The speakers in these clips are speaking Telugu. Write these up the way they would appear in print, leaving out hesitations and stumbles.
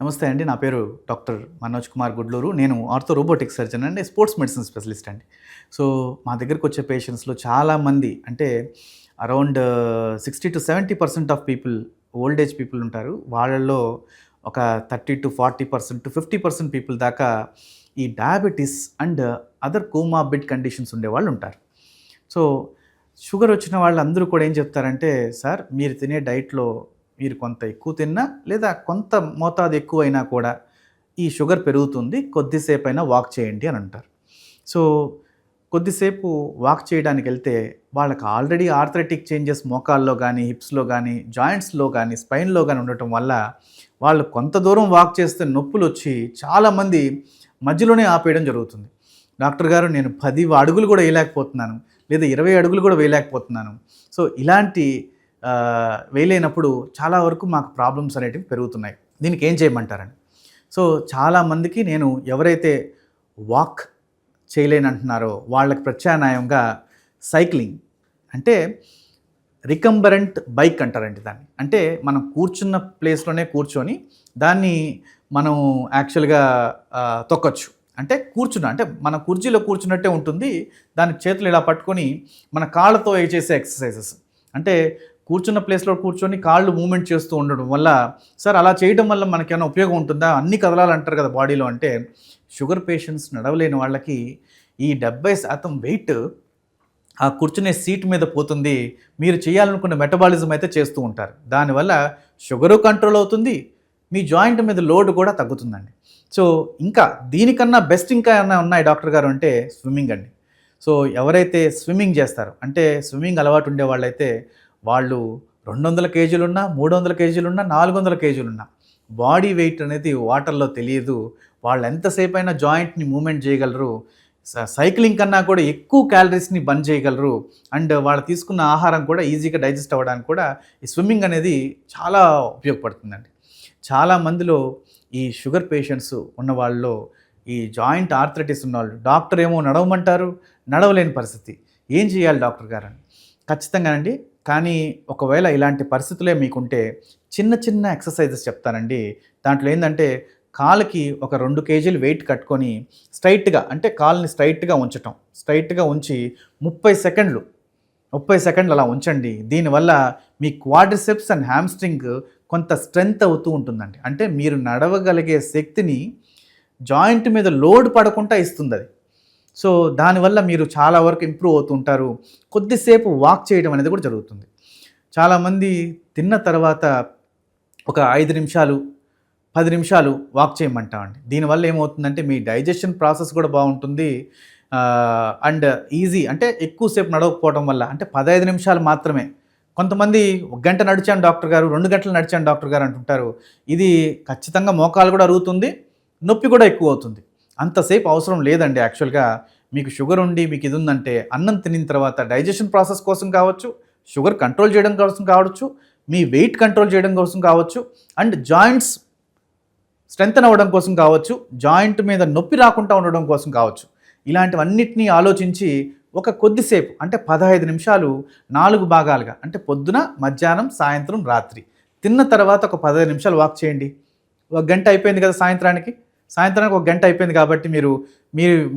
నమస్తే అండి. నా పేరు డాక్టర్ మనోజ్ కుమార్ గుడ్లూరు. నేను ఆర్థో రోబోటిక్ సర్జన్ అండి, స్పోర్ట్స్ మెడిసిన్ స్పెషలిస్ట్ అండి. సో, మా దగ్గరకొచ్చే పేషెంట్స్‌లో చాలామంది అంటే around 60-70% of people old age people ఉంటారు. వాళ్ళలో ఒక 30-40% టు 50% పీపుల్ దాకా ఈ diabetes and other comorbid conditions ఉండేవాళ్ళు ఉంటారు. సో, షుగర్ వచ్చిన వాళ్ళందరూ కూడా ఏం చెప్తారంటే, "సార్ మీరు తినే డైట్‌లో మీరు కొంత ఎక్కువ తిన్నా లేదా కొంత మోతాదు ఎక్కువైనా కూడా ఈ షుగర్ పెరుగుతుంది. కొద్దిసేపైనా వాక్ చేయండి" అని అంటారు. సో, కొద్దిసేపు వాక్ చేయడానికెళ్తే వాళ్ళకి ఆల్రెడీ ఆర్థరైటిక్ చేంజెస్ మోకాల్లో గానీ, హిప్స్‌లో గానీ, జాయింట్స్‌లో గానీ, స్పైన్‌లో గానీ ఉండటం వల్ల వాళ్ళు కొంత దూరం వాక్ చేస్తే నొప్పులొచ్చి చాలామంది మధ్యలోనే ఆపేయడం జరుగుతుంది. డాక్టర్ గారు నేను 10 అడుగులు కూడా వేయలేకపోతున్నాను. లేదా 20 అడుగులు కూడా వేయలేకపోతున్నాను. సో, ఇలాంటి వేయలేనప్పుడు చాలా వరకు మాకు ప్రాబ్లమ్స్ అనేటివి పెరుగుతున్నాయి. దీనికి ఏం చేయమంటారండి? సో, చాలామందికి నేను ఎవరైతే వాక్ చేయలేనంటున్నారో వాళ్ళకి ప్రత్యామ్నాయంగా సైక్లింగ్ అంటే రికంబరెంట్ బైక్ అంటారండి దాన్ని. అంటే మనం కూర్చున్న ప్లేస్‌లోనే కూర్చొని దాన్ని మనం యాక్చువల్‌గా తొక్కొచ్చు. అంటే అంటే మన కుర్చీలో కూర్చున్నట్టే ఉంటుంది. దాని చేతులు ఇలా పట్టుకొని మన కాళ్ళతో చేసే ఎక్సర్సైజెస్. అంటే కూర్చున్న ప్లేస్‌లో కూర్చొని కాళ్ళు మూవ్‌మెంట్ చేస్తూ ఉండడం వల్ల, సార్ అలా చేయడం వల్ల మనకేమైనా ఉపయోగం ఉంటుందా? అన్నీ కదలాలంటారు కదా బాడీలో అంటే, షుగర్ పేషెంట్స్ నడవలేని వాళ్ళకి ఈ 70% వెయిట్ ఆ కూర్చునే సీట్ మీద పోతుంది. మీరు చేయాలనుకున్న మెటబాలిజం అయితే చేస్తూ ఉంటారు. దానివల్ల షుగరు కంట్రోల్ అవుతుంది. మీ జాయింట్ మీద లోడ్ కూడా తగ్గుతుందండి. సో, ఇంకా దీనికన్నా బెస్ట్ ఇంకా ఏమన్నా ఉన్నాయి డాక్టర్ గారు అంటే స్విమ్మింగ్ అండి. సో, ఎవరైతే స్విమ్మింగ్ చేస్తారో అంటే స్విమ్మింగ్ అలవాటు ఉండేవాళ్ళైతే వాళ్ళు 200 కేజీలున్నా, 300 కేజీలున్నా, 400 కేజీలున్నా బాడీ వెయిట్ అనేది వాటర్‌లో తెలియదు. వాళ్ళు ఎంతసేపైనా జాయింట్‌ని మూవ్‌మెంట్ చేయగలరు. సైక్లింగ్ కన్నా కూడా ఎక్కువ క్యాలరీస్‌ని బర్న్ చేయగలరు. అండ్ వాళ్ళు తీసుకున్న ఆహారం కూడా ఈజీగా డైజెస్ట్ అవ్వడానికి కూడా ఈ స్విమ్మింగ్ అనేది చాలా ఉపయోగపడుతుందండి. చాలా మందిలో ఈ షుగర్ పేషెంట్స్ ఉన్న వాళ్ళలో ఈ జాయింట్ ఆర్థరైటిస్ ఉన్నవాళ్ళు డాక్టర్ ఏమో నడవమంటారు, నడవలేని పరిస్థితి. ఏం చేయాలి డాక్టర్ గారని? ఖచ్చితంగానండి. కానీ ఒకవేళ ఇలాంటి పరిస్థితులే మీకుంటే చిన్న చిన్న ఎక్సర్సైజెస్ చెప్తానండి. దాంట్లో ఏందంటే కాళ్ళకి ఒక 2 కేజీలు వెయిట్ కట్టుకొని స్ట్రైట్‌గా అంటే కాళ్ళని స్ట్రైట్‌గా ఉంచటం. స్ట్రైట్‌గా ఉంచి 30 సెకండ్లు 30 సెకండ్లు అలా ఉంచండి. దీనివల్ల మీ క్వాడ్రిసెప్స్ అండ్ హామ్‌స్ట్రింగ్ కొంత స్ట్రెంత్ అవుతూ ఉంటుందండి. అంటే మీరు నడవగలిగే శక్తిని జాయింట్ మీద లోడ్ పడకుండా ఇస్తుందది. సో, దానివల్ల మీరు చాలా వరకు ఇంప్రూవ్ అవుతూ ఉంటారు. కొద్దిసేపు వాక్ చేయడం అనేది కూడా జరుగుతుంది. చాలామంది తిన్న తర్వాత ఒక 5 నిమిషాలు, 10 నిమిషాలు వాక్ చేయమంటామండి. దీనివల్ల ఏమవుతుందంటే మీ డైజెషన్ ప్రాసెస్ కూడా బావుంటుంది. అండ్ ఈజీ అంటే ఎక్కువ సేపు నడవకపోవడం వల్ల అంటే 15 నిమిషాలు మాత్రమే. కొంతమంది ఒక గంట నడిచాను డాక్టర్ గారు, 2 గంటలు నడిచాను డాక్టర్ గారు అంటుంటారు. ఇది ఖచ్చితంగా మోకాలు కూడా అరుగుతుంది. నొప్పి కూడా ఎక్కువవుతుంది. అంతసేపు అవసరం లేదండి యాక్చువల్‌గా. మీకు షుగర్ ఉండి మీకు ఇది ఉందంటే అన్నం తినిన తర్వాత డైజెషన్ ప్రాసెస్ కోసం కావచ్చు, షుగర్ కంట్రోల్ చేయడం కోసం కావచ్చు, మీ వెయిట్ కంట్రోల్ చేయడం కోసం కావచ్చు, అండ్ జాయింట్స్ స్ట్రెంథెన్ అవ్వడం కోసం కావచ్చు, జాయింట్ మీద నొప్పి రాకుండా ఉండడం కోసం కావచ్చు. ఇలాంటివన్నిటిని ఆలోచించి ఒక కొద్దిసేపు అంటే 15 నిమిషాలు 4 భాగాలుగా అంటే పొద్దున, మధ్యాహ్నం, సాయంత్రం, రాత్రి తిన్న తర్వాత ఒక 15 నిమిషాలు వాక్ చేయండి. ఒక గంట అయిపోయింది కదా సాయంత్రానికి. సాయంత్రానికి ఒక గంట అయిపోయింది కాబట్టి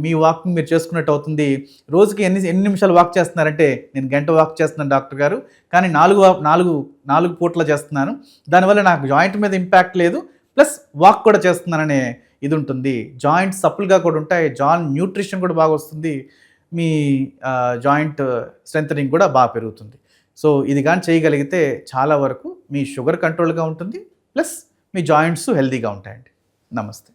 మీ వాకింగ్ మీరు చేసుకున్నట్టు అవుతుంది. రోజుకి ఎన్ని నిమిషాలు వాక్ చేస్తున్నారంటే, నేను గంట వాక్ చేస్తున్నాను డాక్టర్ గారు. కానీ 4 పూటలు చేస్తున్నాను. దానివల్ల నాకు జాయింట్ మీద ఇంపాక్ట్ లేదు. ప్లస్ వాక్ కూడా చేస్తున్నాననే ఇది ఉంటుంది. జాయింట్స్ సప్పుల్‌గా కూడా ఉంటాయి. న్యూట్రిషన్ కూడా బాగా వస్తుంది. మీ జాయింట్ స్ట్రెంథెనింగ్ కూడా బాగా పెరుగుతుంది. సో, ఇది గాని చేయగలిగితే చాలా వరకు మీ షుగర్ కంట్రోల్‌గా ఉంటుంది. ప్లస్ మీ జాయింట్స్ హెల్తీగా ఉంటాయండి. నమస్తే.